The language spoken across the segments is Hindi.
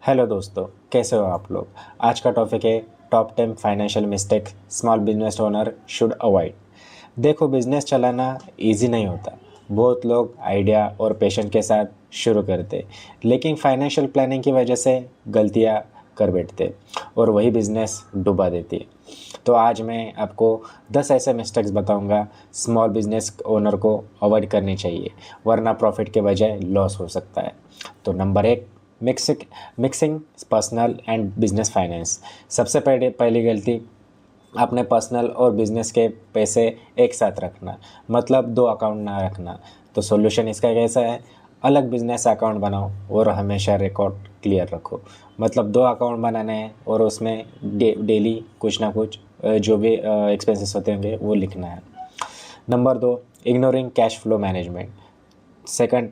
हेलो दोस्तों, कैसे हो आप लोग। आज का टॉपिक है top 10 financial mistake small business owner should avoid. देखो, बिजनेस चलाना इजी नहीं होता। बहुत लोग आइडिया और पैशन के साथ शुरू करते, लेकिन फाइनेंशियल प्लानिंग की वजह से गलतियां कर बैठते और वही बिजनेस डुबा देती है। तो आज मैं आपको 10 ऐसे मिस्टेक्स बताऊंगा स्मॉल बिजनेस ओनर को अवॉइड करनी चाहिए, वरना प्रॉफिट के बजाय लॉस हो सकता है। तो number 1, mixing personal and business finance. सबसे पहली गलती, अपने पर्सनल और बिजनेस के पैसे एक साथ रखना, मतलब दो अकाउंट ना रखना। तो सॉल्यूशन इसका कैसा है, अलग बिजनेस अकाउंट बनाओ और हमेशा रिकॉर्ड क्लियर रखो। मतलब दो अकाउंट बनाने हैं और उसमें डेली कुछ ना कुछ जो भी एक्सपेंसेस होते होंगे वो लिखना है। Number 2, ignoring cash flow management. Second,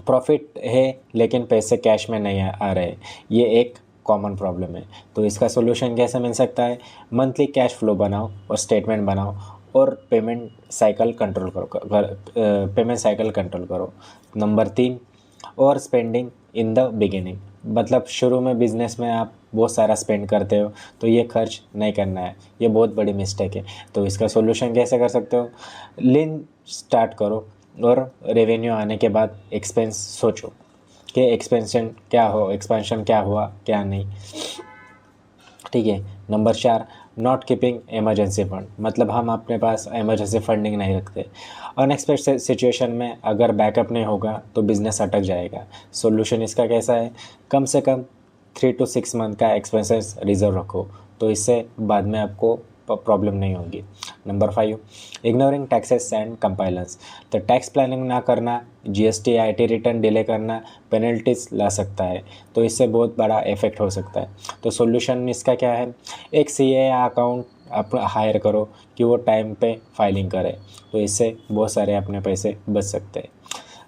profit है लेकिन पैसे कैश में नहीं आ रहे, ये एक कॉमन प्रॉब्लम है। तो इसका सोल्यूशन कैसे मिल सकता है, मंथली कैश फ्लो बनाओ और स्टेटमेंट बनाओ और पेमेंट साइकिल कंट्रोल करो। नंबर 3, और स्पेंडिंग इन द बिगिनिंग। मतलब शुरू में बिजनेस में आप बहुत सारा स्पेंड करते हो, तो ये खर्च नहीं करना है, ये बहुत बड़ी मिस्टेक है। तो इसका सोल्यूशन कैसे कर सकते हो, लीन स्टार्ट करो और रेवेन्यू आने के बाद एक्सपेंस सोचो कि एक्सपेंशन क्या हुआ क्या नहीं। ठीक है। Number 4, not keeping emergency fund. मतलब हम अपने पास इमरजेंसी फंडिंग नहीं रखते। अनएक्सपेक्टेड सिचुएशन में अगर बैकअप नहीं होगा तो बिजनेस अटक जाएगा। सॉल्यूशन इसका कैसा है, कम से कम 3 to 6 मंथ का एक्सपेंसेस रिजर्व रखो, तो इससे बाद में आपको प्रॉब्लम नहीं होगी। Number 5, ignoring taxes and compliance. तो टैक्स प्लानिंग ना करना, जीएसटी आईटी रिटर्न डिले करना पेनल्टीज ला सकता है, तो इससे बहुत बड़ा इफेक्ट हो सकता है। तो सॉल्यूशन इसका क्या है, एक सीए या अकाउंट आप हायर करो कि वो टाइम पे फाइलिंग करे, तो इससे बहुत सारे अपने पैसे बच सकते हैं।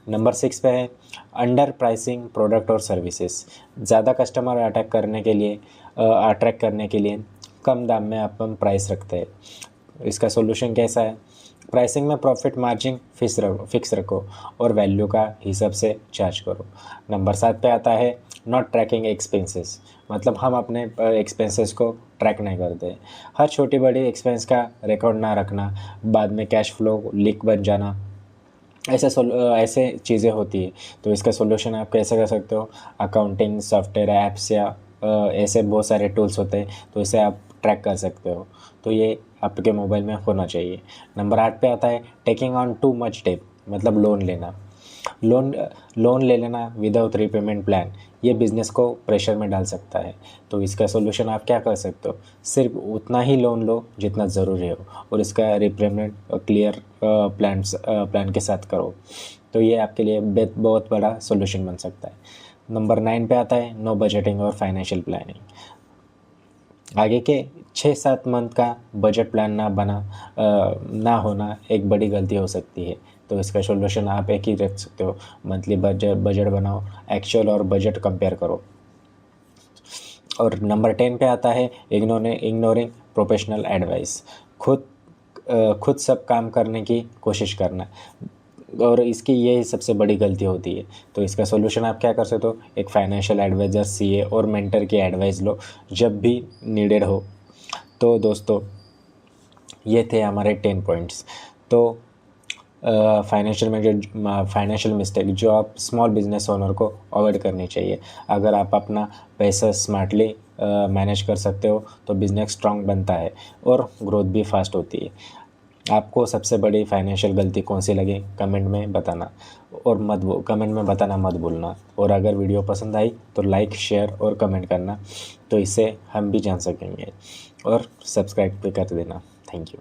नंबर 6 पे है अंडर प्राइसिंग प्रोडक्ट और सर्विसेज। ज़्यादा कस्टमर अट्रैक्ट करने के लिए कम दाम में अपन प्राइस रखते हैं। इसका सॉल्यूशन कैसा है, प्राइसिंग में प्रॉफिट मार्जिन फिक्स रखो और वैल्यू का हिसाब से चार्ज करो। नंबर 7 पे आता है नॉट ट्रैकिंग एक्सपेंसेस। मतलब हम अपने एक्सपेंसेस को ट्रैक नहीं करते। हर छोटी बड़ी एक्सपेंस का रिकॉर्ड ना रखना, बाद में कैश फ्लो लीक बन जाना, ऐसे चीज़ें होती है। तो इसका सॉल्यूशन आप कैसे कर सकते हो, अकाउंटिंग सॉफ्टवेयर ऐप्स या ऐसे बहुत सारे टूल्स होते हैं, तो इसे आप ट्रैक कर सकते हो। तो ये आपके मोबाइल में होना चाहिए। नंबर 8 पे आता है taking on too much debt. मतलब लोन लेना, लोन लोन ले लेना विदाउट रीपेमेंट प्लान, ये बिज़नेस को प्रेशर में डाल सकता है। तो इसका सॉल्यूशन आप क्या कर सकते हो, सिर्फ उतना ही लोन लो जितना ज़रूरी हो और इसका रीपेमेंट क्लियर प्लान के साथ करो। तो ये आपके लिए बहुत बड़ा सॉल्यूशन बन सकता है। नंबर 9 पे आता है नो बजटिंग और फाइनेंशियल प्लानिंग। आगे के 6-7 मंथ का बजट प्लान ना होना एक बड़ी गलती हो सकती है। तो इसका सॉल्यूशन आप एक ही रख सकते हो, मंथली बजट बनाओ, एक्चुअल और बजट कंपेयर करो। और नंबर 10 पे आता है इग्नोरिंग प्रोफेशनल एडवाइस। खुद सब काम करने की कोशिश करना, और इसकी ये सबसे बड़ी गलती होती है। तो इसका सॉल्यूशन आप क्या कर सकते हो, एक फाइनेंशियल एडवाइज़र, सीए और मेंटर की एडवाइस लो जब भी नीडेड हो। तो दोस्तों, ये थे हमारे 10 पॉइंट्स। तो फाइनेंशियल मिस्टेक जो आप स्मॉल बिजनेस ओनर को अवॉइड करनी चाहिए। अगर आप अपना पैसा स्मार्टली मैनेज कर सकते हो तो बिजनेस स्ट्रांग बनता है और ग्रोथ भी फास्ट होती है। आपको सबसे बड़ी फाइनेंशियल गलती कौन सी लगी, कमेंट में बताना मत भूलना। और अगर वीडियो पसंद आई तो लाइक, शेयर और कमेंट करना, तो इससे हम भी जान सकेंगे। और सब्सक्राइब भी कर देना। Thank you.